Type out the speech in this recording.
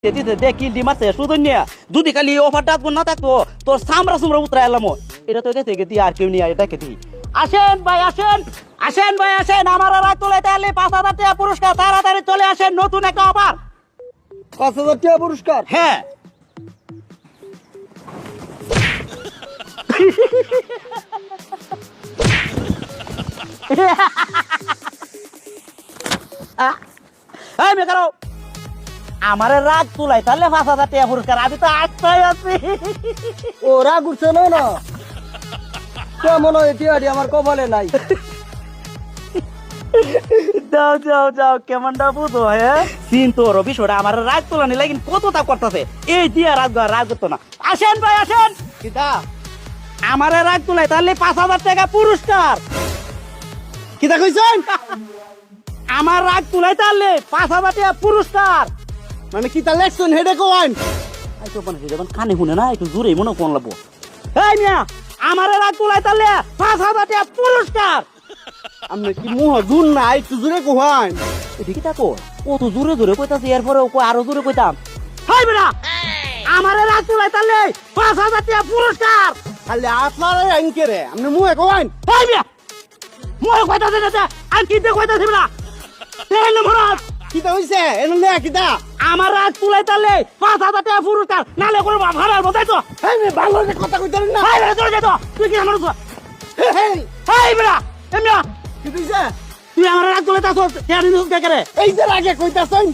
দেখি ডিমাতে শুধু নিয়ে যদি খালি অফারটা না থাকতো তোর সামরা সুমরা উতরা এলাম এটা তো গেছে গেতি আর কেউ নিয়ে এটা কেতি আসেন ভাই আসেন আসেন ভাই আসেন আমার রাত তোলে তাহলে 5,000 টাকা পুরস্কার তাড়াতাড়ি চলে আসেন নতুন একটা অফার 5,000 টাকা পুরস্কার। হ্যাঁ এই মেকারো আমারে রাগ তুলাই তাহলে 5,000 টাকা পুরস্কার আমি তো আটটাই আছি ওরা ঘুরছে না কেমন হয় টিয়াডি আমার কপালে নাই। যাও যাও যাও কেমনটা বুঝো হ্যাঁ চিন্তা ওর বিষয়টা আমার রাগ তোলানি লাগিন কতটা করতেছে এই দিয়া রাগ করতো না আসেন ভাই আসেন কিতা আমারে রাগ তুলাই তাহলে 5,000 টাকা পুরস্কার কিতা কইছেন? আমার রাগ তুলাই তাহলে 5,000 টাকা পুরস্কার মানে কিতা লেখছেন হেডে কোয়ান? আই তো মানে যেমন কানে শুনে না একটু জোরে মনে কোন লাগবো এই মিয়া আমারে রাগ তুলাই তাহলে 5,000 টাকা পুরস্কার আপনি কি মুহ জুন না একটু জুড়ে কোয়ান? এদিকে তাকো ও তো জোরে জোরে কইতাছে এরপরে ও আরো জোরে কইতাম হাই বেটা আমারে রাগ তুলাই তাহলে 5,000 টাকা পুরস্কার খালি আপনারা আইনকে রে আপনি মুহে কোয়ান? হাই মিয়া মই কইতাছে না আর কিতে কইতাছে বেটা তেল ভরাত কিতা হইছে এনে লে কিতা? আমার রাগ তুলাই তাহলে 5,000 টাকা পুরস্কার নালে কোনো ভাড়ার বোঝাই তো এই মে ভালো করে কথা কইতেন না। হাই বেটা চলে যেত তুই কি আমার হেই হাই বেটা এমিয়া কি কইছে? তুই আমার রাগ তুলাই তাছ তেল নিউজ কে করে এই যে আগে কইতাছেন